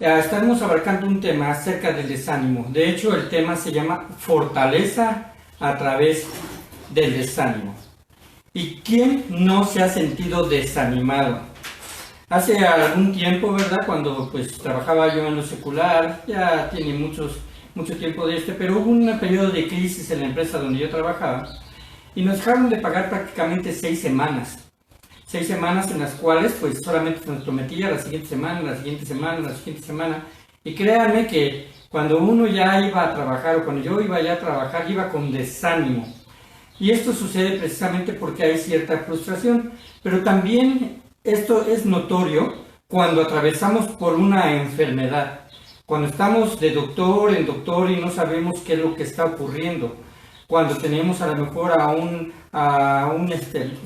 Estamos abarcando un tema acerca del desánimo. De hecho, el tema se llama fortaleza a través del desánimo. ¿Y quién no se ha sentido desanimado? Hace algún tiempo, ¿verdad? Cuando pues trabajaba yo en lo secular, ya tiene mucho tiempo de pero hubo un periodo de crisis en la empresa donde yo trabajaba y nos dejaron de pagar prácticamente 6 semanas. 6 semanas en las cuales pues solamente se nos prometía la siguiente semana, la siguiente semana, la siguiente semana. Y créanme que cuando uno ya iba a trabajar o cuando yo iba ya a trabajar, iba con desánimo. Y esto sucede precisamente porque hay cierta frustración. Pero también esto es notorio cuando atravesamos por una enfermedad. Cuando estamos de doctor en doctor y no sabemos qué es lo que está ocurriendo. Cuando tenemos a lo mejor a un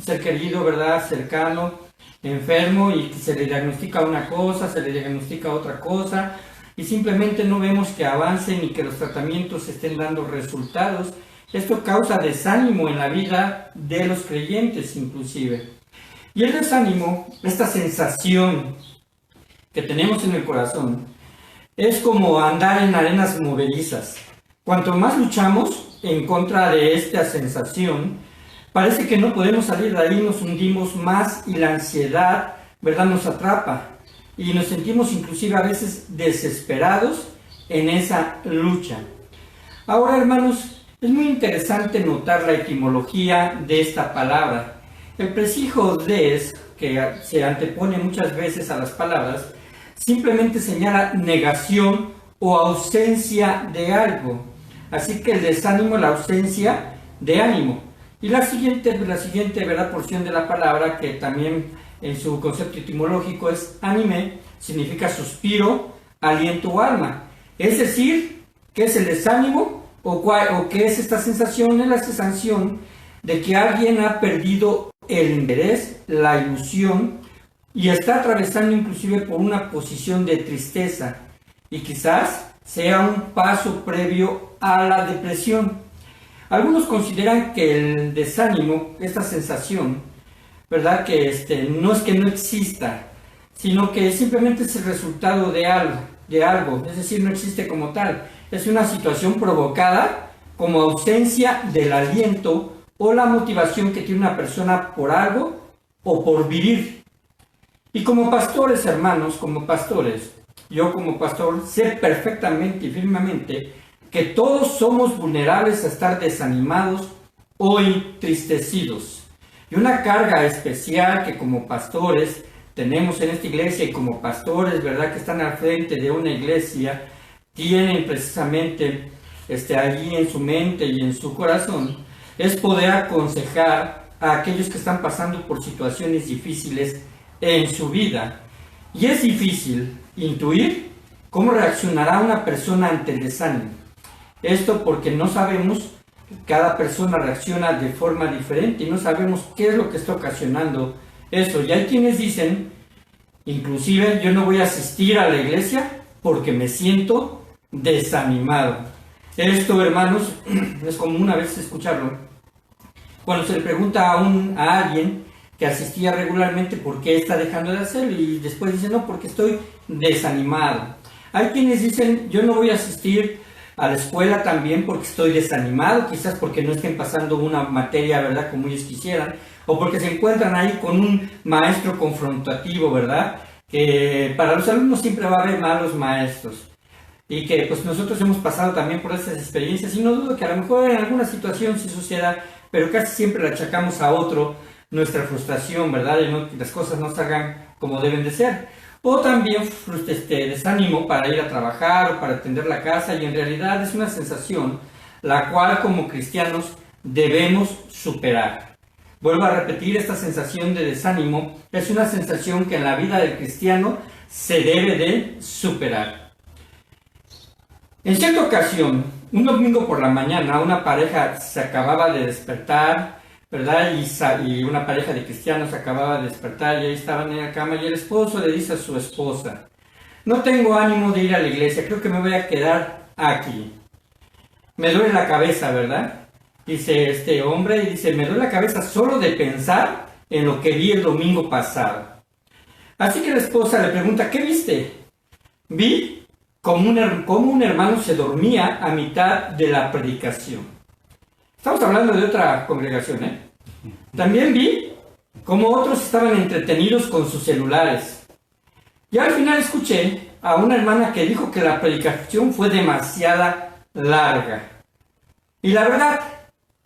ser querido, ¿verdad? Cercano, enfermo y se le diagnostica una cosa, se le diagnostica otra cosa y simplemente no vemos que avancen y que los tratamientos estén dando resultados. Esto causa desánimo en la vida de los creyentes inclusive. Y el desánimo, esta sensación que tenemos en el corazón, es como andar en arenas movedizas. Cuanto más luchamos en contra de esta sensación, parece que no podemos salir de ahí, nos hundimos más y la ansiedad, ¿verdad?, nos atrapa y nos sentimos inclusive a veces desesperados en esa lucha. Ahora, hermanos, es muy interesante notar la etimología de esta palabra. El prefijo des, que se antepone muchas veces a las palabras, simplemente señala negación o ausencia de algo. Así que el desánimo es la ausencia de ánimo. Y la siguiente ¿verdad?, porción de la palabra, que también en su concepto etimológico es anime, significa suspiro, aliento o alma. Es decir, ¿qué es el desánimo? ¿O qué es esta sensación? Es la sensación de que alguien ha perdido el interés, la ilusión, y está atravesando inclusive por una posición de tristeza. Y quizás sea un paso previo a la depresión. Algunos consideran que el desánimo, esta sensación, ¿verdad?, no es que no exista, sino que simplemente es el resultado de algo, es decir, no existe como tal. Es una situación provocada como ausencia del aliento o la motivación que tiene una persona por algo o por vivir. Y como pastores, hermanos, yo como pastor sé perfectamente y firmemente que todos somos vulnerables a estar desanimados o entristecidos. Y una carga especial que como pastores tenemos en esta iglesia y como pastores, ¿verdad?, que están al frente de una iglesia, tienen precisamente allí en su mente y en su corazón, es poder aconsejar a aquellos que están pasando por situaciones difíciles en su vida. Y es difícil intuir cómo reaccionará una persona ante el desánimo. Esto porque no sabemos, cada persona reacciona de forma diferente y no sabemos qué es lo que está ocasionando eso. Y hay quienes dicen, inclusive, yo no voy a asistir a la iglesia porque me siento desanimado. Esto, hermanos, es común a veces escucharlo. Cuando se le pregunta a alguien que asistía regularmente por qué está dejando de hacerlo y después dice, no, porque estoy desanimado. Hay quienes dicen, yo no voy a asistir a la escuela también porque estoy desanimado, quizás porque no estén pasando una materia, ¿verdad?, como ellos quisieran, o porque se encuentran ahí con un maestro confrontativo, ¿verdad?, que para los alumnos siempre va a haber malos maestros. Y que pues nosotros hemos pasado también por esas experiencias y no dudo que a lo mejor en alguna situación sí suceda, pero casi siempre le achacamos a otro nuestra frustración, ¿verdad? Y que las cosas no salgan como deben de ser. O también desánimo para ir a trabajar o para atender la casa, y en realidad es una sensación la cual como cristianos debemos superar. Vuelvo a repetir, esta sensación de desánimo es una sensación que en la vida del cristiano se debe de superar. En cierta ocasión, un domingo por la mañana, una pareja se acababa de despertar, ¿verdad? Y una pareja de cristianos acababa de despertar y ahí estaban en la cama y el esposo le dice a su esposa, no tengo ánimo de ir a la iglesia, creo que me voy a quedar aquí. Me duele la cabeza, ¿verdad? Dice este hombre, y dice, me duele la cabeza solo de pensar en lo que vi el domingo pasado. Así que la esposa le pregunta, ¿qué viste? vi como un hermano se dormía a mitad de la predicación. Estamos hablando de otra congregación, ¿eh? También vi como otros estaban entretenidos con sus celulares. Y al final escuché a una hermana que dijo que la predicación fue demasiado larga. Y la verdad,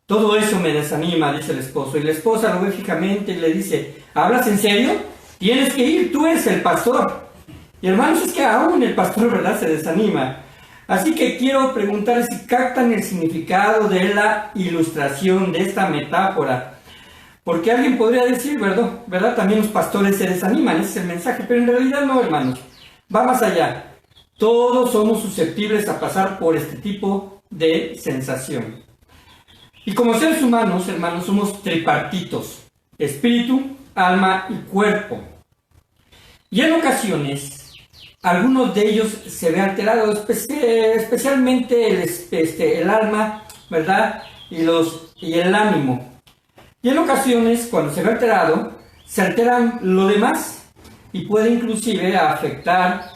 todo eso me desanima, dice el esposo. Y la esposa lo ve fijamente y le dice, ¿hablas en serio? Tienes que ir, tú eres el pastor. Y hermanos, es que aún el pastor, ¿verdad?, se desanima. Así que quiero preguntar si captan el significado de la ilustración, de esta metáfora. Porque alguien podría decir, ¿verdad? También los pastores se desaniman, ese es el mensaje. Pero en realidad no, hermanos. Va más allá. Todos somos susceptibles a pasar por este tipo de sensación. Y como seres humanos, hermanos, somos tripartitos: espíritu, alma y cuerpo. Y en ocasiones, algunos de ellos se ven alterados, especialmente el alma, ¿verdad? Y el ánimo. Y en ocasiones, cuando se ve alterado, se alteran lo demás y puede inclusive afectar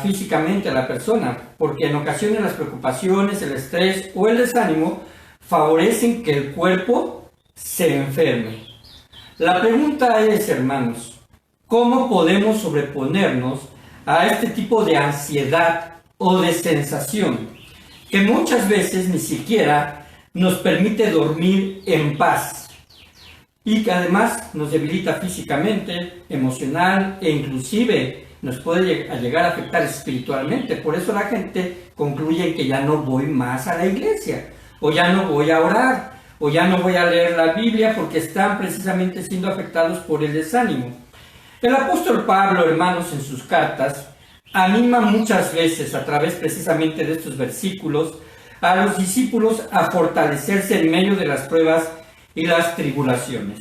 físicamente a la persona, porque en ocasiones las preocupaciones, el estrés o el desánimo favorecen que el cuerpo se enferme. La pregunta es, hermanos, ¿cómo podemos sobreponernos a este tipo de ansiedad o de sensación que muchas veces ni siquiera nos permite dormir en paz y que además nos debilita físicamente, emocional e inclusive nos puede llegar a afectar espiritualmente? Por eso la gente concluye que ya no voy más a la iglesia, o ya no voy a orar, o ya no voy a leer la Biblia, porque están precisamente siendo afectados por el desánimo. El apóstol Pablo, hermanos, en sus cartas, anima muchas veces a través precisamente de estos versículos a los discípulos a fortalecerse en medio de las pruebas y las tribulaciones.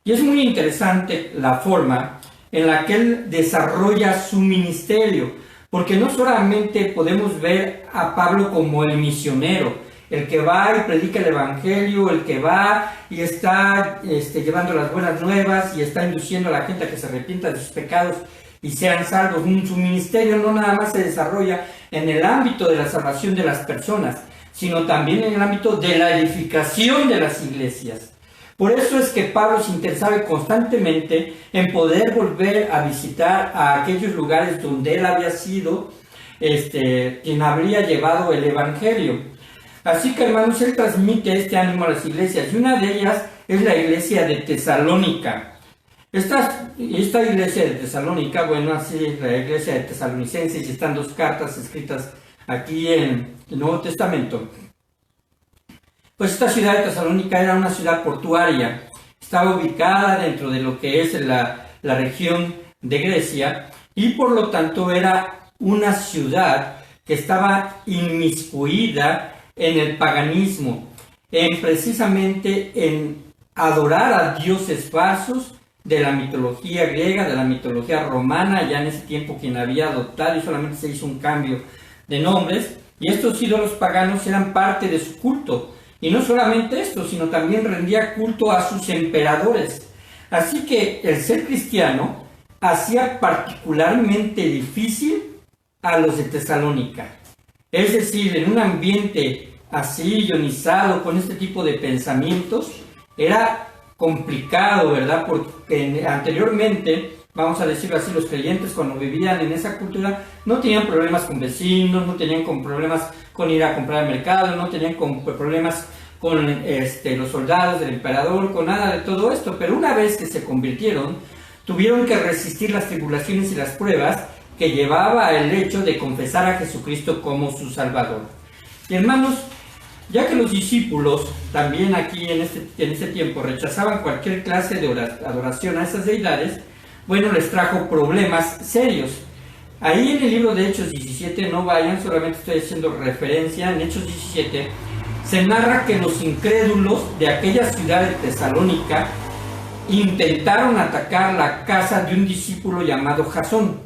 Y es muy interesante la forma en la que él desarrolla su ministerio, porque no solamente podemos ver a Pablo como el misionero, el que va y predica el evangelio, el que va y está llevando las buenas nuevas y está induciendo a la gente a que se arrepienta de sus pecados y sean salvos. Su ministerio no nada más se desarrolla en el ámbito de la salvación de las personas, sino también en el ámbito de la edificación de las iglesias. Por eso es que Pablo se interesaba constantemente en poder volver a visitar a aquellos lugares donde él había sido quien habría llevado el evangelio. Así que, hermanos, él transmite este ánimo a las iglesias, y una de ellas es la iglesia de Tesalónica. Esta iglesia de Tesalónica, bueno, así es la iglesia de Tesalonicenses, y están dos cartas escritas aquí en el Nuevo Testamento. Pues esta ciudad de Tesalónica era una ciudad portuaria, estaba ubicada dentro de lo que es la región de Grecia, y por lo tanto era una ciudad que estaba inmiscuida en el paganismo, precisamente en adorar a dioses falsos de la mitología griega, de la mitología romana, ya en ese tiempo quien había adoptado, y solamente se hizo un cambio de nombres, y estos ídolos paganos eran parte de su culto. Y no solamente esto, sino también rendía culto a sus emperadores. Así que el ser cristiano hacía particularmente difícil a los de Tesalónica. Es decir, en un ambiente así ionizado, con este tipo de pensamientos, era complicado, ¿verdad? Porque anteriormente, vamos a decirlo así, los creyentes cuando vivían en esa cultura no tenían problemas con vecinos, no tenían problemas con ir a comprar al mercado, no tenían problemas con los soldados del emperador, con nada de todo esto. Pero una vez que se convirtieron, tuvieron que resistir las tribulaciones y las pruebas que llevaba el hecho de confesar a Jesucristo como su Salvador. Y hermanos, ya que los discípulos también aquí en este tiempo rechazaban cualquier clase de adoración a esas deidades, bueno, les trajo problemas serios. Ahí en el libro de Hechos 17, no vayan, solamente estoy haciendo referencia, en Hechos 17 se narra que los incrédulos de aquella ciudad de Tesalónica intentaron atacar la casa de un discípulo llamado Jasón,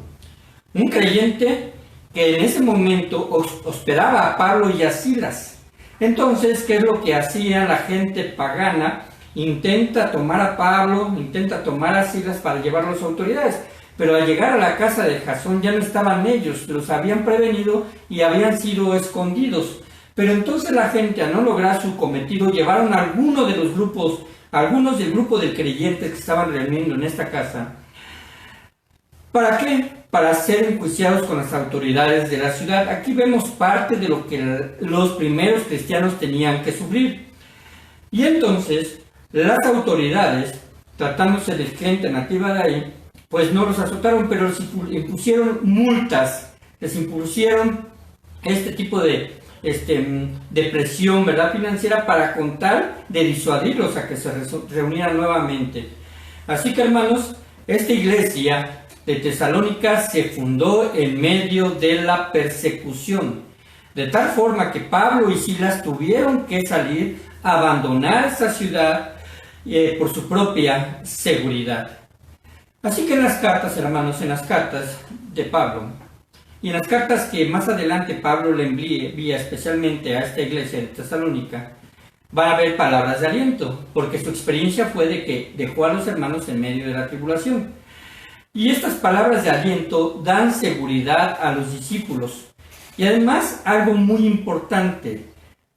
un creyente que en ese momento hospedaba a Pablo y a Silas. Entonces, ¿qué es lo que hacía la gente pagana? Intenta tomar a Pablo, intenta tomar a Silas para llevarlos a autoridades. Pero al llegar a la casa de Jasón ya no estaban ellos, los habían prevenido y habían sido escondidos. Pero entonces la gente, al no lograr su cometido, llevaron a algunos del grupo de creyentes que estaban reuniendo en esta casa. ¿Para qué? Para ser enjuiciados con las autoridades de la ciudad. Aquí vemos parte de lo que los primeros cristianos tenían que sufrir. Y entonces, las autoridades, tratándose de gente nativa de ahí, pues no los azotaron, pero les impusieron multas, les impusieron este tipo de presión, ¿verdad?, financiera, para contar de disuadirlos a que se reunieran nuevamente. Así que, hermanos, esta iglesia de Tesalónica se fundó en medio de la persecución, de tal forma que Pablo y Silas tuvieron que salir a abandonar esa ciudad por su propia seguridad. Así que en las cartas, hermanos, en las cartas de Pablo, y en las cartas que más adelante Pablo le envía especialmente a esta iglesia de Tesalónica, van a haber palabras de aliento, porque su experiencia fue de que dejó a los hermanos en medio de la tribulación. Y estas palabras de aliento dan seguridad a los discípulos. Y además, algo muy importante,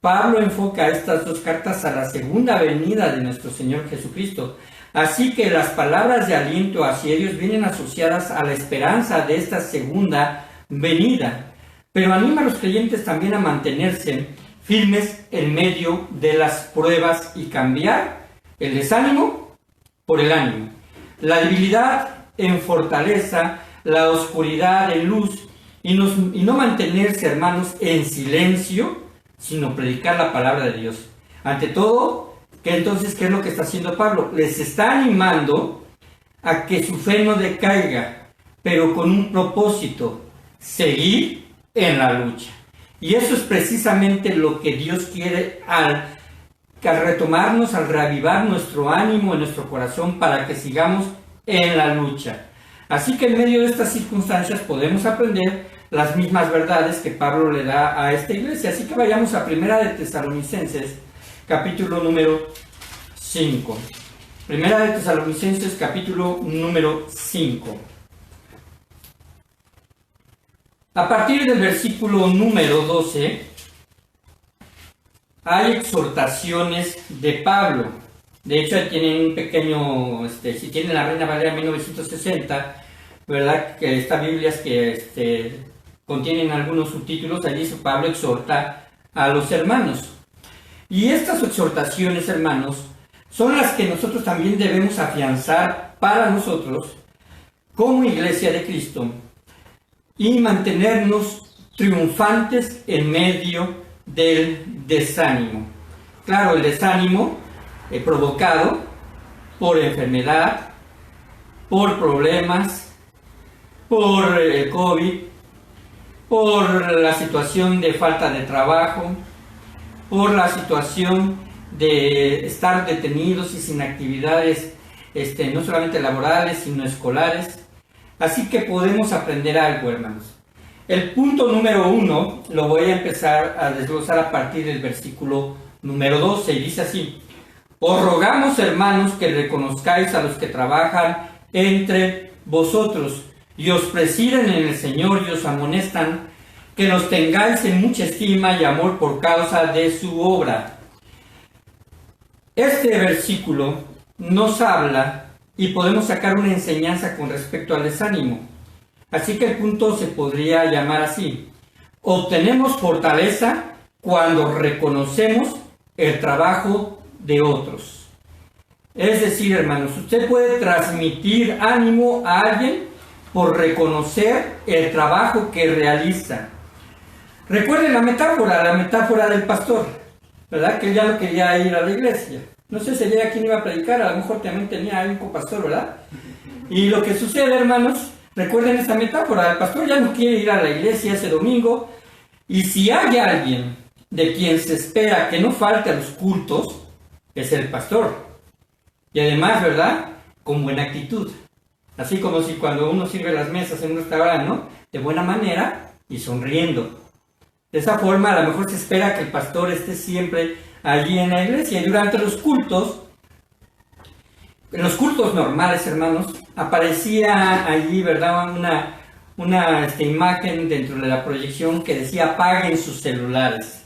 Pablo enfoca estas dos cartas a la segunda venida de nuestro Señor Jesucristo. Así que las palabras de aliento hacia ellos vienen asociadas a la esperanza de esta segunda venida. Pero anima a los creyentes también a mantenerse firmes en medio de las pruebas y cambiar el desánimo por el ánimo, la debilidad en fortaleza, la oscuridad en luz, y no mantenerse, hermanos, en silencio, sino predicar la palabra de Dios. Ante todo, ¿qué es lo que está haciendo Pablo? Les está animando a que su fe no decaiga, pero con un propósito: seguir en la lucha. Y eso es precisamente lo que Dios quiere al retomarnos, al reavivar nuestro ánimo en nuestro corazón para que sigamos en la lucha. Así que en medio de estas circunstancias podemos aprender las mismas verdades que Pablo le da a esta iglesia. Así que vayamos a Primera de Tesalonicenses, capítulo número 5. Primera de Tesalonicenses, capítulo número 5. A partir del versículo número 12, hay exhortaciones de Pablo. De hecho, tienen un pequeño, si tienen la Reina Valera 1960, ¿verdad?, que estas Biblias que contienen algunos subtítulos, allí dice: Pablo exhorta a los hermanos. Y estas exhortaciones, hermanos, son las que nosotros también debemos afianzar para nosotros como iglesia de Cristo y mantenernos triunfantes en medio del desánimo. Claro, el desánimo provocado por enfermedad, por problemas, por el COVID, por la situación de falta de trabajo, por la situación de estar detenidos y sin actividades, no solamente laborales, sino escolares. Así que podemos aprender algo, hermanos. El punto número 1 lo voy a empezar a desglosar a partir del versículo número 12, y dice así: Os rogamos, hermanos, que reconozcáis a los que trabajan entre vosotros y os presiden en el Señor y os amonestan, que los tengáis en mucha estima y amor por causa de su obra. Este versículo nos habla y podemos sacar una enseñanza con respecto al desánimo. Así que el punto se podría llamar así: obtenemos fortaleza cuando reconocemos el trabajo de otros. Es decir, hermanos, usted puede transmitir ánimo a alguien por reconocer el trabajo que realiza. Recuerden la metáfora del pastor, ¿verdad? Que él ya no quería ir a la iglesia. No sé si ella quién iba a predicar, a lo mejor también tenía un copastor, ¿verdad? Y lo que sucede, hermanos, recuerden esta metáfora: el pastor ya no quiere ir a la iglesia ese domingo, y si hay alguien de quien se espera que no falte a los cultos, es el pastor. Y además, ¿verdad?, con buena actitud. Así como si cuando uno sirve las mesas en un restaurante, ¿no?, de buena manera y sonriendo. De esa forma, a lo mejor se espera que el pastor esté siempre allí en la iglesia. Y durante los cultos, en los cultos normales, hermanos, aparecía allí, ¿verdad?, una imagen dentro de la proyección que decía apaguen sus celulares.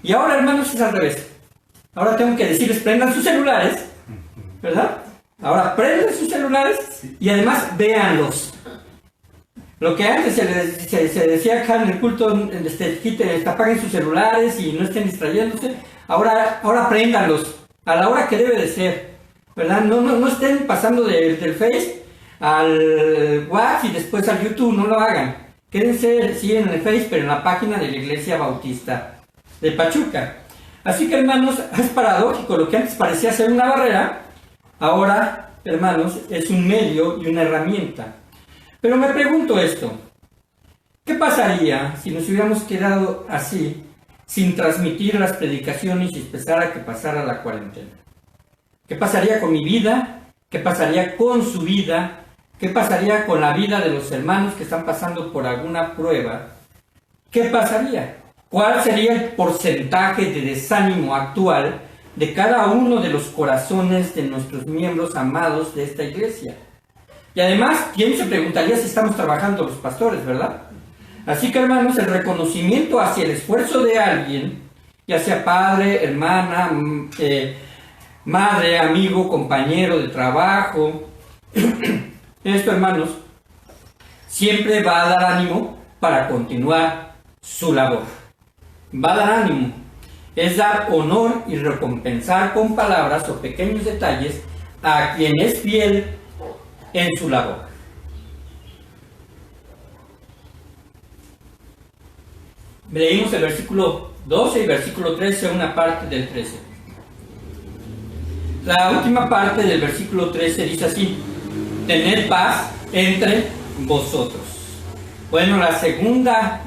Y ahora, hermanos, es al revés. Ahora tengo que decirles prendan sus celulares, ¿verdad? Ahora prenden sus celulares y además véanlos. Lo que antes se decía acá en el culto, apaguen sus celulares y no estén distrayéndose, ahora préndanlos a la hora que debe de ser, ¿verdad? No estén pasando del Face al WhatsApp y después al YouTube, no lo hagan. Quédense, sí, en el Face, pero en la página de la Iglesia Bautista de Pachuca. Así que, hermanos, es paradójico, lo que antes parecía ser una barrera, ahora, hermanos, es un medio y una herramienta. Pero me pregunto esto, ¿qué pasaría si nos hubiéramos quedado así, sin transmitir las predicaciones y esperar a que pasara la cuarentena? ¿Qué pasaría con mi vida? ¿Qué pasaría con su vida? ¿Qué pasaría con la vida de los hermanos que están pasando por alguna prueba? ¿Qué pasaría? ¿Cuál sería el porcentaje de desánimo actual de cada uno de los corazones de nuestros miembros amados de esta iglesia? Y además, ¿quién se preguntaría si estamos trabajando los pastores, verdad? Así que, hermanos, el reconocimiento hacia el esfuerzo de alguien, ya sea padre, hermana, madre, amigo, compañero de trabajo, esto, hermanos, siempre va a dar ánimo para continuar su labor. Va a dar ánimo. Es dar honor y recompensar con palabras o pequeños detalles a quien es fiel en su labor. Leímos el versículo 12 y versículo 13, una parte del 13. La última parte del versículo 13 dice así: tened paz entre vosotros. Bueno, la segunda,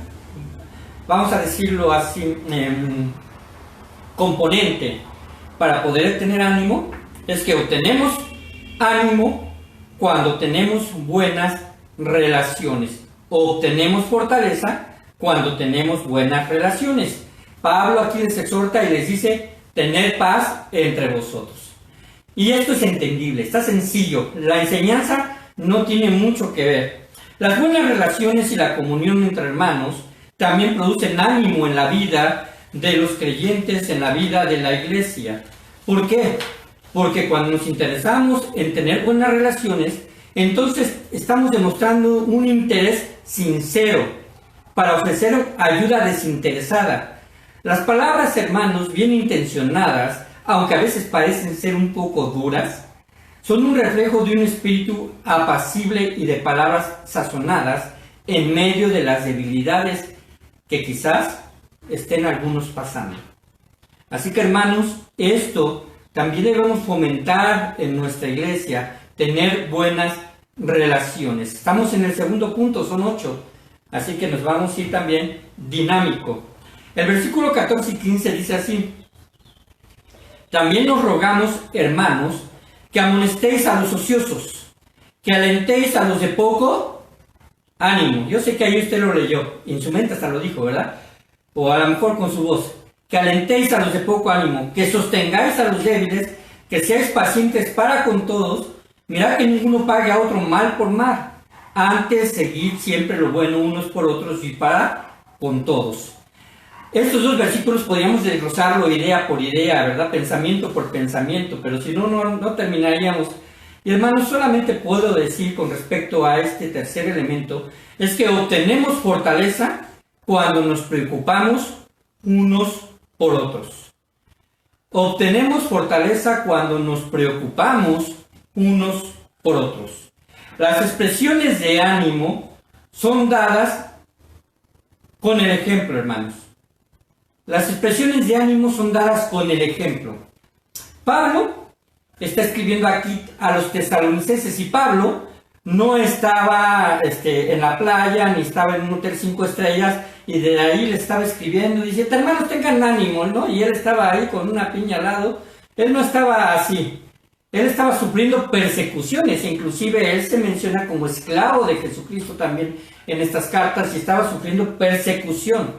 vamos a decirlo así, componente para poder tener ánimo es que obtenemos ánimo cuando tenemos buenas relaciones. Obtenemos fortaleza cuando tenemos buenas relaciones. Pablo aquí les exhorta y les dice: tened paz entre vosotros. Y esto es entendible, está sencillo. La enseñanza no tiene mucho que ver. Las buenas relaciones y la comunión entre hermanos también producen ánimo en la vida de los creyentes, en la vida de la iglesia. ¿Por qué? Porque cuando nos interesamos en tener buenas relaciones, entonces estamos demostrando un interés sincero para ofrecer ayuda desinteresada. Las palabras, hermanos, bien intencionadas, aunque a veces parecen ser un poco duras, son un reflejo de un espíritu apacible y de palabras sazonadas en medio de las debilidades que quizás estén algunos pasando. Así que, hermanos, esto también debemos fomentar en nuestra iglesia, tener buenas relaciones. Estamos en el segundo punto, son 8, así que nos vamos a ir también dinámico. El versículo 14 y 15 dice así: también nos rogamos, hermanos, que amonestéis a los ociosos, que alentéis a los de poco ánimo. Yo sé que ahí usted lo leyó, y en su mente hasta lo dijo, ¿verdad? O a lo mejor con su voz. Que alentéis a los de poco ánimo, que sostengáis a los débiles, que seáis pacientes para con todos. Mirad que ninguno pague a otro mal por mal. Antes, seguid siempre lo bueno unos por otros y para con todos. Estos dos versículos podríamos desglosarlo idea por idea, ¿verdad? Pensamiento por pensamiento, pero si no, no terminaríamos. Y hermanos, solamente puedo decir con respecto a este tercer elemento, es que obtenemos fortaleza cuando nos preocupamos unos por otros. Obtenemos fortaleza cuando nos preocupamos unos por otros. Las expresiones de ánimo son dadas con el ejemplo, hermanos. Las expresiones de ánimo son dadas con el ejemplo. Pablo está escribiendo aquí a los tesalonicenses y Pablo no estaba en la playa ni estaba en un hotel 5 estrellas y de ahí le estaba escribiendo y dice: hermanos, tengan ánimo, ¿no? Y él estaba ahí con una piña al lado. Él no estaba así. Él estaba sufriendo persecuciones, e inclusive él se menciona como esclavo de Jesucristo también en estas cartas y estaba sufriendo persecución.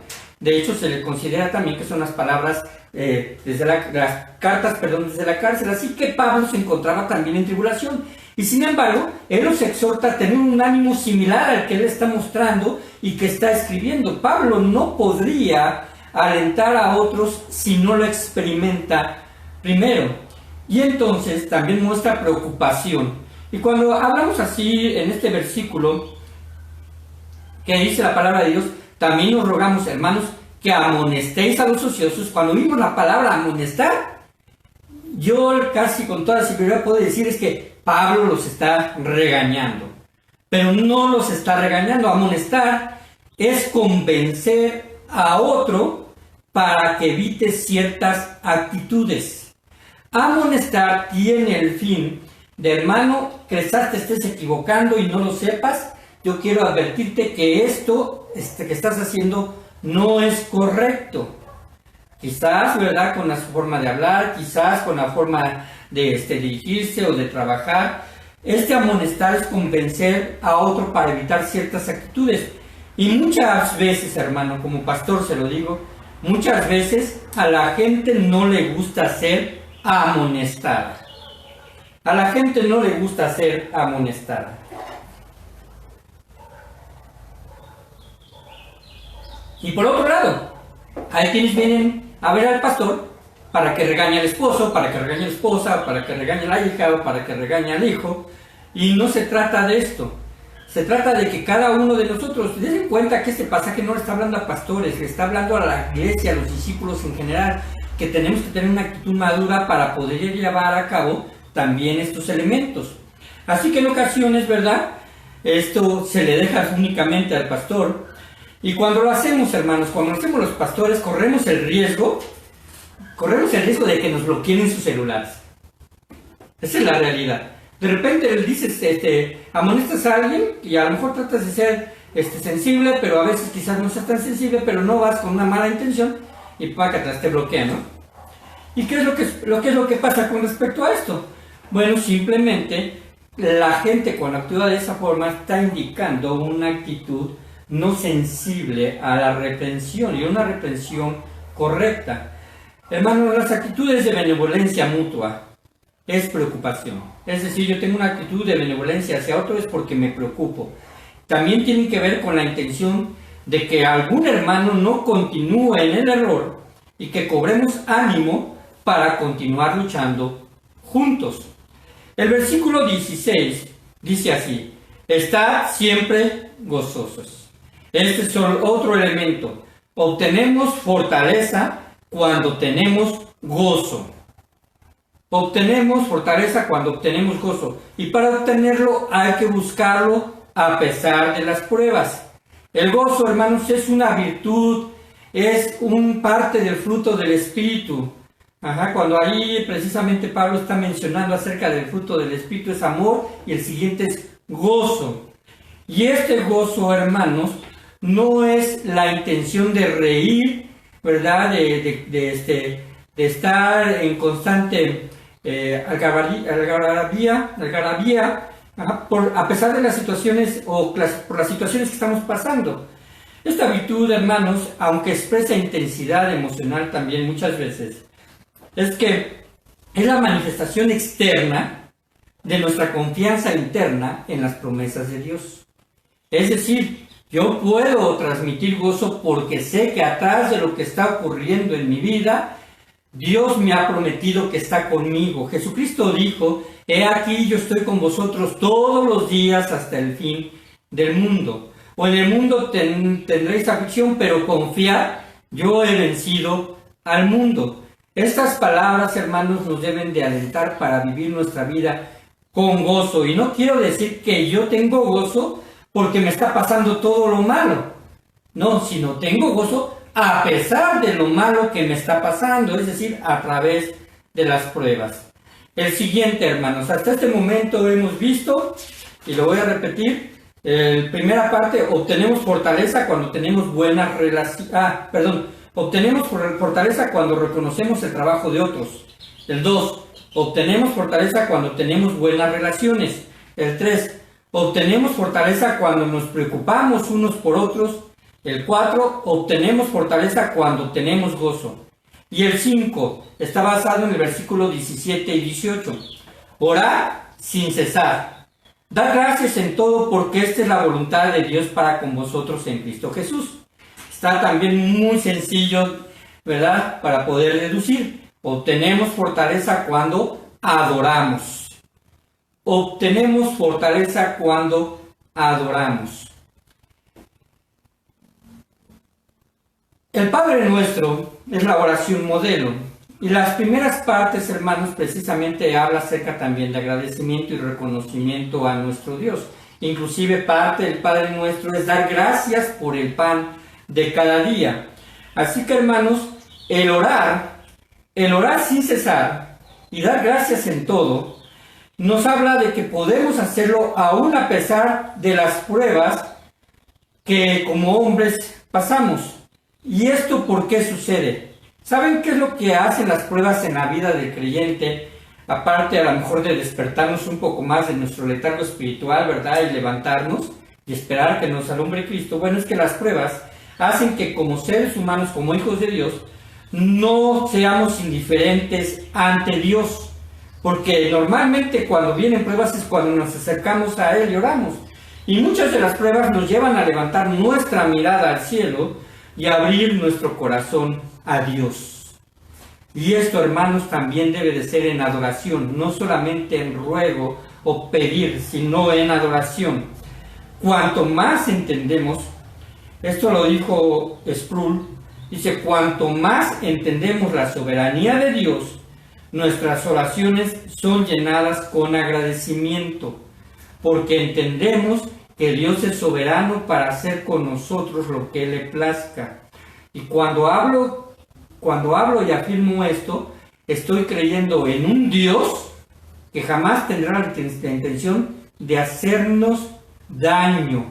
De hecho, se le considera también que son las palabras las cartas desde la cárcel. Así que Pablo se encontraba también en tribulación. Y sin embargo, él los exhorta a tener un ánimo similar al que él está mostrando y que está escribiendo. Pablo no podría alentar a otros si no lo experimenta primero. Y entonces también muestra preocupación. Y cuando hablamos así en este versículo que dice la palabra de Dios, también nos rogamos, hermanos, que amonestéis a los ociosos. Cuando oímos la palabra amonestar, yo casi con toda seguridad puedo decir es que Pablo los está regañando. Pero no los está regañando. Amonestar es convencer a otro para que evite ciertas actitudes. Amonestar tiene el fin de, hermano, quizás te estés equivocando y no lo sepas. Yo quiero advertirte que esto que estás haciendo no es correcto. Quizás, ¿verdad?, con la forma de hablar, quizás con la forma de dirigirse o de trabajar. Amonestar es convencer a otro para evitar ciertas actitudes. Y muchas veces, hermano, como pastor se lo digo, muchas veces a la gente no le gusta ser amonestada. A la gente no le gusta ser amonestada. Y por otro lado, hay quienes vienen a ver al pastor para que regañe al esposo, para que regañe a la esposa, para que regañe a la hija o para que regañe al hijo. Y no se trata de esto. Se trata de que cada uno de nosotros, den cuenta que este pasaje no le está hablando a pastores, le está hablando a la iglesia, a los discípulos en general, que tenemos que tener una actitud madura para poder llevar a cabo también estos elementos. Así que en ocasiones, ¿verdad?, esto se le deja únicamente al pastor. Y cuando lo hacemos, hermanos, cuando lo hacemos los pastores, corremos el riesgo de que nos bloqueen en sus celulares. Esa es la realidad. De repente le dices, amonestas a alguien y a lo mejor tratas de ser sensible, pero a veces quizás no seas tan sensible, pero no vas con una mala intención y pácatelas, te bloquean, ¿no? ¿Y qué es lo que pasa con respecto a esto? Bueno, simplemente la gente cuando actúa de esa forma está indicando una actitud no sensible a la reprensión y una reprensión correcta. Hermanos, las actitudes de benevolencia mutua es preocupación. Es decir, yo tengo una actitud de benevolencia hacia otro es porque me preocupo. También tiene que ver con la intención de que algún hermano no continúe en el error y que cobremos ánimo para continuar luchando juntos. El versículo 16 dice así: estad siempre gozosos. Este es otro elemento. Obtenemos fortaleza cuando tenemos gozo. Obtenemos fortaleza cuando obtenemos gozo. Y para obtenerlo hay que buscarlo a pesar de las pruebas. El gozo, hermanos, es una virtud, es un parte del fruto del Espíritu. Cuando ahí precisamente Pablo está mencionando acerca del fruto del Espíritu es amor y el siguiente es gozo. Y este gozo, hermanos, no es la intención de reír, ¿verdad? De estar en constante algarabía, a pesar de las situaciones por las situaciones que estamos pasando. Esta virtud, hermanos, aunque expresa intensidad emocional también muchas veces, es que es la manifestación externa de nuestra confianza interna en las promesas de Dios. Es decir, yo puedo transmitir gozo porque sé que atrás de lo que está ocurriendo en mi vida, Dios me ha prometido que está conmigo. Jesucristo dijo: he aquí yo estoy con vosotros todos los días hasta el fin del mundo. O en el mundo tendréis aflicción, pero confiad, yo he vencido al mundo. Estas palabras, hermanos, nos deben de alentar para vivir nuestra vida con gozo. Y no quiero decir que yo tengo gozo porque me está pasando todo lo malo. No, sino tengo gozo a pesar de lo malo que me está pasando, es decir, a través de las pruebas. El siguiente, hermanos, hasta este momento hemos visto, y lo voy a repetir, primera parte, obtenemos fortaleza cuando tenemos buenas relaciones. Obtenemos fortaleza cuando reconocemos el trabajo de otros. El 2, obtenemos fortaleza cuando tenemos buenas relaciones. El 3, obtenemos fortaleza cuando nos preocupamos unos por otros. El 4, obtenemos fortaleza cuando tenemos gozo. Y el 5 está basado en el versículo 17 y 18. Orad sin cesar. Dad gracias en todo porque esta es la voluntad de Dios para con vosotros en Cristo Jesús. Está también muy sencillo, ¿verdad? Para poder deducir. Obtenemos fortaleza cuando adoramos. Obtenemos fortaleza cuando adoramos. El Padre Nuestro es la oración modelo. Y las primeras partes, hermanos, precisamente habla acerca también de agradecimiento y reconocimiento a nuestro Dios. Inclusive parte del Padre Nuestro es dar gracias por el pan de cada día. Así que, hermanos, el orar sin cesar y dar gracias en todo, nos habla de que podemos hacerlo aún a pesar de las pruebas que como hombres pasamos. ¿Y esto por qué sucede? ¿Saben qué es lo que hacen las pruebas en la vida del creyente? Aparte a lo mejor de despertarnos un poco más de nuestro letargo espiritual, ¿verdad? Y levantarnos y esperar que nos alumbre Cristo. Bueno, es que las pruebas hacen que como seres humanos, como hijos de Dios, no seamos indiferentes ante Dios. Porque normalmente cuando vienen pruebas es cuando nos acercamos a Él y oramos. Y muchas de las pruebas nos llevan a levantar nuestra mirada al cielo y abrir nuestro corazón a Dios. Y esto, hermanos, también debe de ser en adoración, no solamente en ruego o pedir, sino en adoración. Cuanto más entendemos, esto lo dijo Sproul, dice, cuanto más entendemos la soberanía de Dios, nuestras oraciones son llenadas con agradecimiento, porque entendemos que Dios es soberano para hacer con nosotros lo que le plazca. Y cuando hablo y afirmo esto, estoy creyendo en un Dios que jamás tendrá la intención de hacernos daño.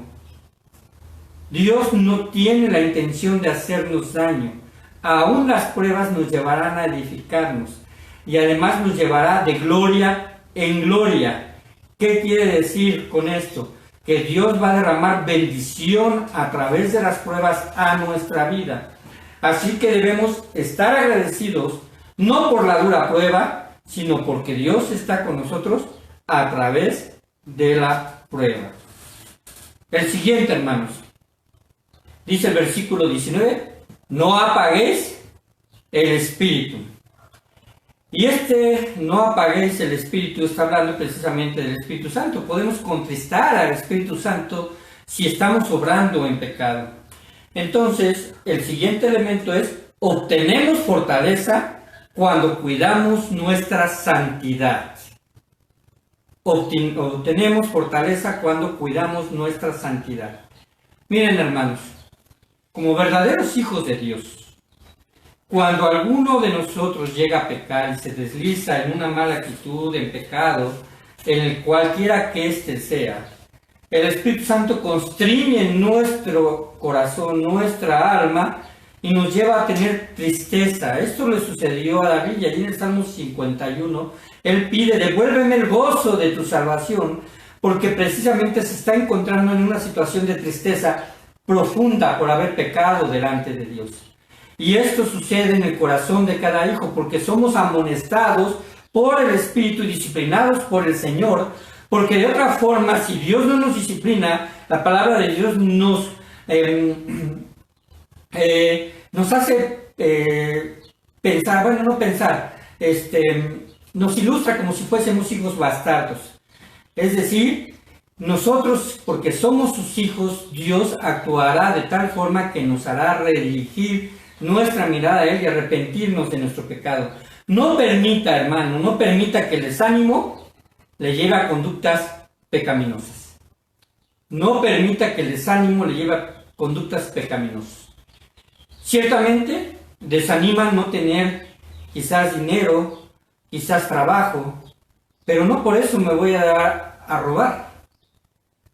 Dios no tiene la intención de hacernos daño. Aún las pruebas nos llevarán a edificarnos y además nos llevará de gloria en gloria. ¿Qué quiere decir con esto? Que Dios va a derramar bendición a través de las pruebas a nuestra vida. Así que debemos estar agradecidos, no por la dura prueba, sino porque Dios está con nosotros a través de la prueba. El siguiente, hermanos, dice el versículo 19, no apaguéis el espíritu. Y no apaguéis el Espíritu, está hablando precisamente del Espíritu Santo. Podemos contristar al Espíritu Santo si estamos obrando en pecado. Entonces, el siguiente elemento es, obtenemos fortaleza cuando cuidamos nuestra santidad. Obtenemos fortaleza cuando cuidamos nuestra santidad. Miren, hermanos, como verdaderos hijos de Dios, cuando alguno de nosotros llega a pecar y se desliza en una mala actitud, en pecado, en el cualquiera que éste sea, el Espíritu Santo constriñe nuestro corazón, nuestra alma, y nos lleva a tener tristeza. Esto le sucedió a David, y allí en el Salmo 51, él pide, devuélveme el gozo de tu salvación, porque precisamente se está encontrando en una situación de tristeza profunda por haber pecado delante de Dios. Y esto sucede en el corazón de cada hijo, porque somos amonestados por el Espíritu y disciplinados por el Señor, porque de otra forma, si Dios no nos disciplina, la palabra de Dios nos hace pensar, bueno, no pensar, nos ilustra como si fuésemos hijos bastardos. Es decir, nosotros, porque somos sus hijos, Dios actuará de tal forma que nos hará redirigir nuestra mirada a Él y arrepentirnos de nuestro pecado. No permita, hermano, no permita que el desánimo le lleve a conductas pecaminosas. No permita que el desánimo le lleve a conductas pecaminosas. Ciertamente, desanima no tener quizás dinero, quizás trabajo, pero no por eso me voy a dar a robar.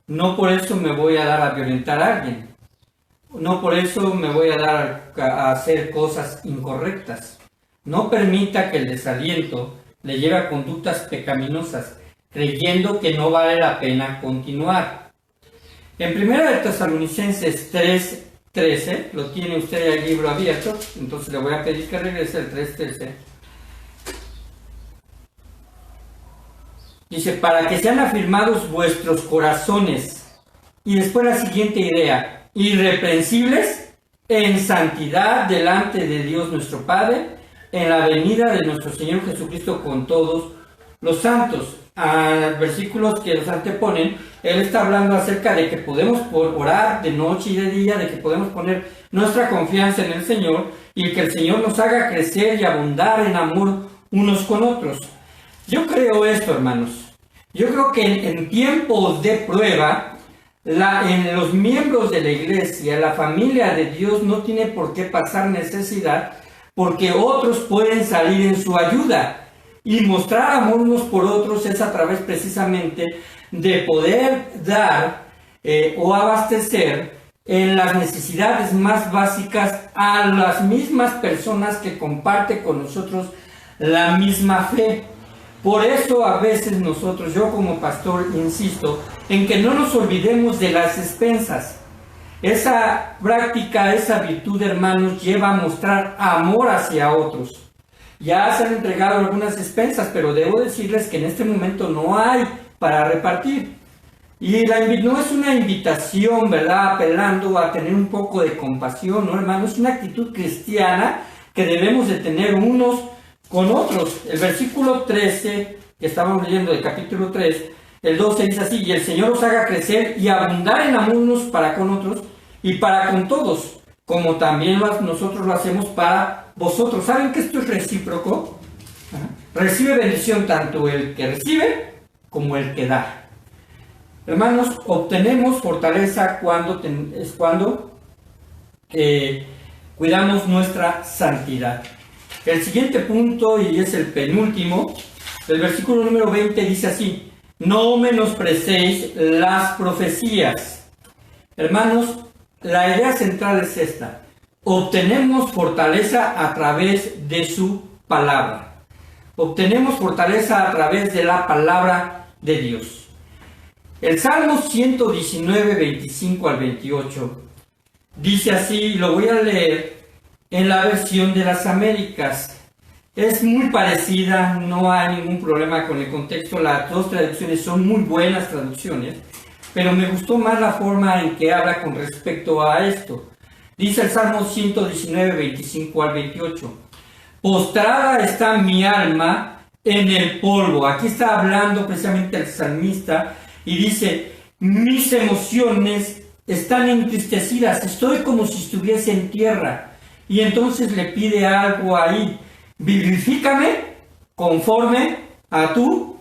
No por eso me voy a dar a violentar a alguien. No por eso me voy a dar a hacer cosas incorrectas. No permita que el desaliento le lleve a conductas pecaminosas, creyendo que no vale la pena continuar. En 1 Tesalonicenses 3, 3:13, lo tiene usted el libro abierto, entonces le voy a pedir que regrese al 3:13. Dice, para que sean afirmados vuestros corazones. Y después la siguiente idea, irreprensibles en santidad delante de Dios nuestro Padre, en la venida de nuestro Señor Jesucristo con todos los santos. A versículos que los anteponen, él está hablando acerca de que podemos orar de noche y de día, de que podemos poner nuestra confianza en el Señor y que el Señor nos haga crecer y abundar en amor unos con otros. Yo creo esto, hermanos. Yo creo que en tiempos de prueba, en los miembros de la iglesia, la familia de Dios no tiene por qué pasar necesidad, porque otros pueden salir en su ayuda. Y mostrar amor unos por otros es a través precisamente de poder dar o abastecer en las necesidades más básicas a las mismas personas que comparten con nosotros la misma fe. Por eso a veces nosotros, yo como pastor, insisto en que no nos olvidemos de las despensas. Esa práctica, esa virtud, hermanos, lleva a mostrar amor hacia otros. Ya se han entregado algunas despensas, pero debo decirles que en este momento no hay para repartir. Y no es una invitación, ¿verdad?, apelando a tener un poco de compasión, ¿no, hermanos? Es una actitud cristiana que debemos de tener unos con otros. El versículo 13, que estábamos leyendo del capítulo 3, el 12 dice así, y el Señor os haga crecer y abundar en amor unos para con otros y para con todos, como también nosotros lo hacemos para vosotros. ¿Saben que esto es recíproco? Recibe bendición tanto el que recibe como el que da. Hermanos, obtenemos fortaleza cuando cuidamos nuestra santidad. El siguiente punto, y es el penúltimo, el versículo número 20 dice así, no menosprecéis las profecías. Hermanos, la idea central es esta. Obtenemos fortaleza a través de su palabra. Obtenemos fortaleza a través de la palabra de Dios. El Salmo 119, 25 al 28, dice así, y lo voy a leer en la versión de las Américas. Es muy parecida, no hay ningún problema con el contexto, las dos traducciones son muy buenas traducciones, pero me gustó más la forma en que habla con respecto a esto. Dice el Salmo 119, 25 al 28. Postrada está mi alma en el polvo. Aquí está hablando precisamente el salmista y dice, mis emociones están entristecidas, estoy como si estuviese en tierra. Y entonces le pide algo ahí, vivifícame conforme a tu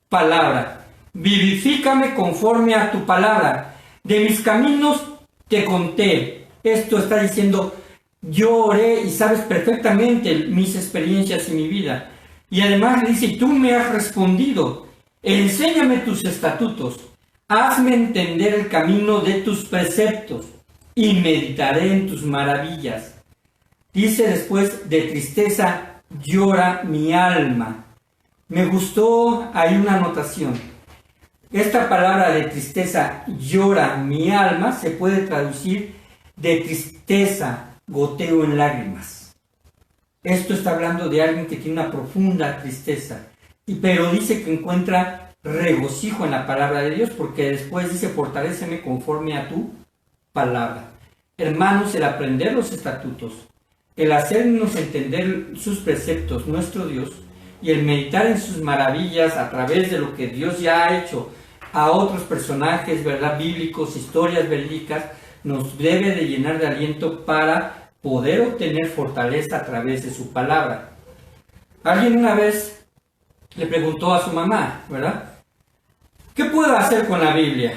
palabra. Vivifícame conforme a tu palabra. De mis caminos te conté. Esto está diciendo, yo oré y sabes perfectamente mis experiencias y mi vida. Y además le dice, tú me has respondido, enséñame tus estatutos, hazme entender el camino de tus preceptos y meditaré en tus maravillas. Dice después, de tristeza llora mi alma. Me gustó, hay una anotación. Esta palabra de tristeza llora mi alma se puede traducir de tristeza, goteo en lágrimas. Esto está hablando de alguien que tiene una profunda tristeza, pero dice que encuentra regocijo en la palabra de Dios, porque después dice, fortaléceme conforme a tu palabra. Hermanos, el aprender los estatutos, el hacernos entender sus preceptos, nuestro Dios, y el meditar en sus maravillas a través de lo que Dios ya ha hecho a otros personajes, ¿verdad?, bíblicos, historias verídicas, nos debe de llenar de aliento para poder obtener fortaleza a través de su palabra. Alguien una vez le preguntó a su mamá, ¿verdad?, ¿qué puedo hacer con la Biblia?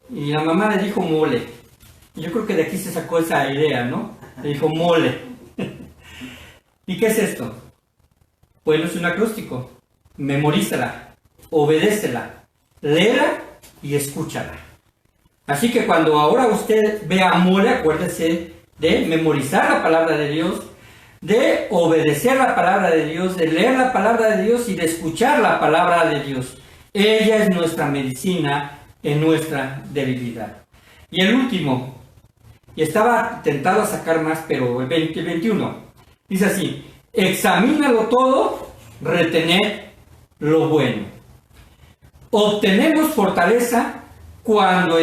Y la mamá le dijo mole. Yo creo que de aquí se sacó esa idea, ¿no? Le dijo mole. ¿Y qué es esto? Bueno, es un acróstico. Memorízala, obedécela, léela y escúchala. Así que cuando ahora usted vea mole, acuérdese de memorizar la palabra de Dios, de obedecer la palabra de Dios, de leer la palabra de Dios y de escuchar la palabra de Dios. Ella es nuestra medicina en nuestra debilidad. Y el último, Y estaba tentado a sacar más, pero el 21 dice así: examínalo todo, retener lo bueno. Obtenemos fortaleza cuando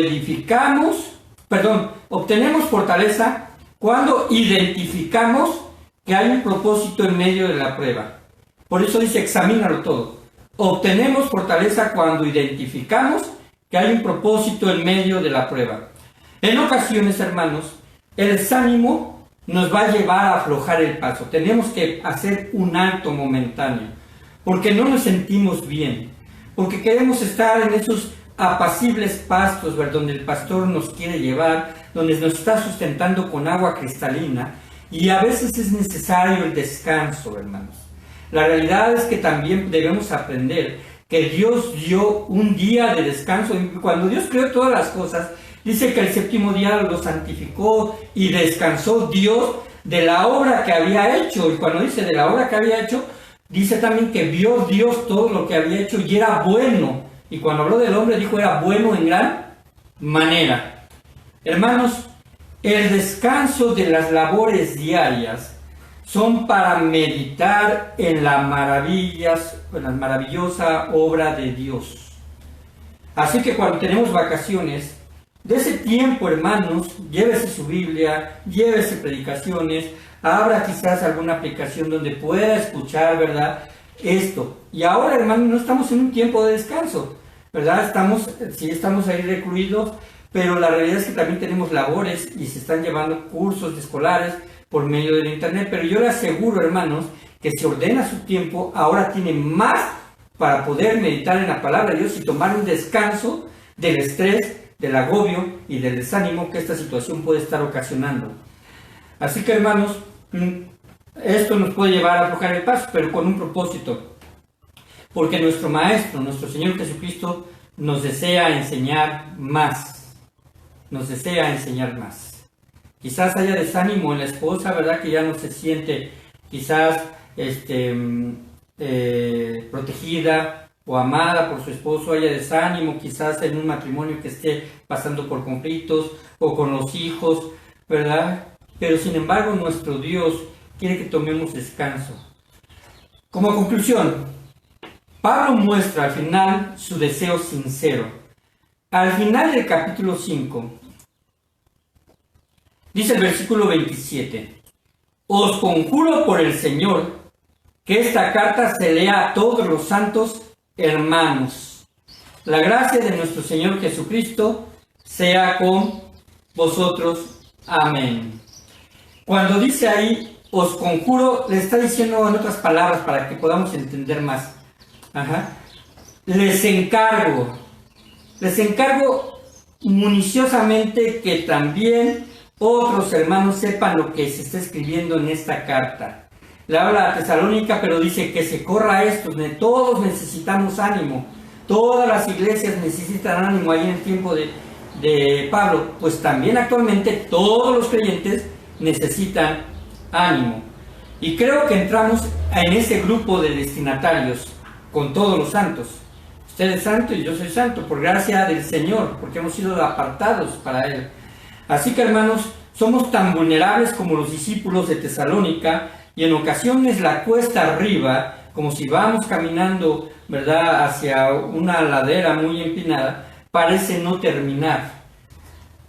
obtenemos fortaleza cuando identificamos que hay un propósito en medio de la prueba. Por eso dice examínalo todo. Obtenemos fortaleza cuando identificamos que hay un propósito en medio de la prueba. En ocasiones, hermanos, el desánimo nos va a llevar a aflojar el paso. Tenemos que hacer un alto momentáneo, porque no nos sentimos bien, porque queremos estar en esos apacibles pastos, ¿verdad?, donde el pastor nos quiere llevar, donde nos está sustentando con agua cristalina, y a veces es necesario el descanso, hermanos. La realidad es que también debemos aprender que Dios dio un día de descanso. Cuando Dios creó todas las cosas, dice que el séptimo día lo santificó y descansó Dios de la obra que había hecho. Y cuando dice de la obra que había hecho, dice también que vio Dios todo lo que había hecho y era bueno. Y cuando habló del hombre, dijo era bueno en gran manera. Hermanos, el descanso de las labores diarias son para meditar en la maravillosa obra de Dios. Así que cuando tenemos vacaciones, de ese tiempo, hermanos, llévese su Biblia, llévese predicaciones, abra quizás alguna aplicación donde pueda escuchar, ¿verdad?, esto. Y ahora, hermanos, no estamos en un tiempo de descanso, ¿verdad? Estamos ahí recluidos, pero la realidad es que también tenemos labores y se están llevando cursos escolares por medio del internet. Pero yo le aseguro, hermanos, que si ordena su tiempo, ahora tiene más para poder meditar en la palabra de Dios y tomar un descanso del estrés, del agobio y del desánimo que esta situación puede estar ocasionando. Así que, hermanos, esto nos puede llevar a aflojar el paso, pero con un propósito, porque nuestro Maestro, nuestro Señor Jesucristo, nos desea enseñar más. Nos desea enseñar más. Quizás haya desánimo en la esposa, ¿verdad?, que ya no se siente quizás protegida o amada por su esposo. Haya desánimo quizás en un matrimonio que esté pasando por conflictos o con los hijos, ¿verdad? Pero sin embargo nuestro Dios quiere que tomemos descanso. Como conclusión, Pablo muestra al final su deseo sincero. Al final del capítulo 5, dice el versículo 27, os conjuro por el Señor que esta carta se lea a todos los santos hermanos. La gracia de nuestro Señor Jesucristo sea con vosotros. Amén. Cuando dice ahí, os conjuro, le está diciendo en otras palabras para que podamos entender más. Les encargo municiosamente que también otros hermanos sepan lo que se está escribiendo en esta carta. Le habla a Tesalónica, pero dice que se corra esto. Todos necesitamos ánimo. Todas las iglesias necesitan ánimo ahí en el tiempo de Pablo. Pues también actualmente todos los creyentes necesitan ánimo. Y creo que entramos en ese grupo de destinatarios con todos los santos. Usted es santo y yo soy santo por gracia del Señor, porque hemos sido apartados para Él. Así que, hermanos, somos tan vulnerables como los discípulos de Tesalónica, y en ocasiones la cuesta arriba, como si vamos caminando, ¿verdad?, hacia una ladera muy empinada, parece no terminar.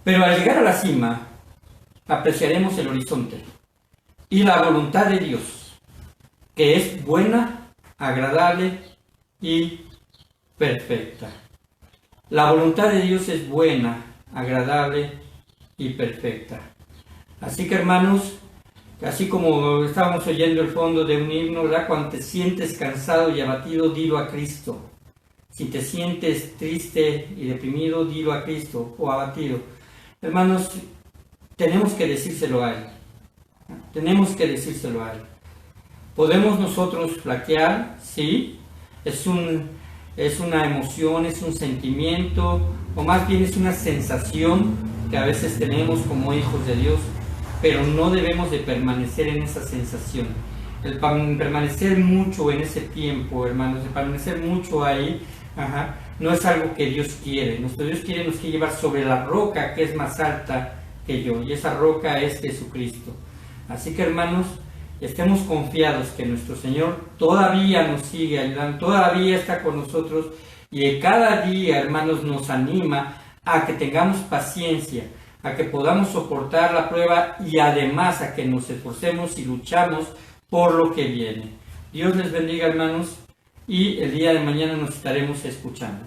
Pero al llegar a la cima, apreciaremos el horizonte y la voluntad de Dios, que es buena, agradable y perfecta. La voluntad de Dios es buena, agradable y perfecta. Así que, hermanos, así como estábamos oyendo el fondo de un himno, ¿verdad?, cuando te sientes cansado y abatido, dilo a Cristo. Si te sientes triste y deprimido, dilo a Cristo, o abatido. Hermanos, tenemos que decírselo a Él. Tenemos que decírselo a Él. Podemos nosotros flaquear, sí, es una emoción, es un sentimiento, o más bien es una sensación que a veces tenemos como hijos de Dios, pero no debemos de permanecer en esa sensación. El permanecer mucho en ese tiempo, hermanos, el permanecer mucho ahí, no es algo que Dios quiere. Nuestro Dios nos quiere llevar sobre la roca que es más alta que yo, y esa roca es Jesucristo. Así que, hermanos, estemos confiados que nuestro Señor todavía nos sigue ayudando, todavía está con nosotros, y cada día, hermanos, nos anima a que tengamos paciencia, a que podamos soportar la prueba y además a que nos esforcemos y luchamos por lo que viene. Dios les bendiga, hermanos, y el día de mañana nos estaremos escuchando.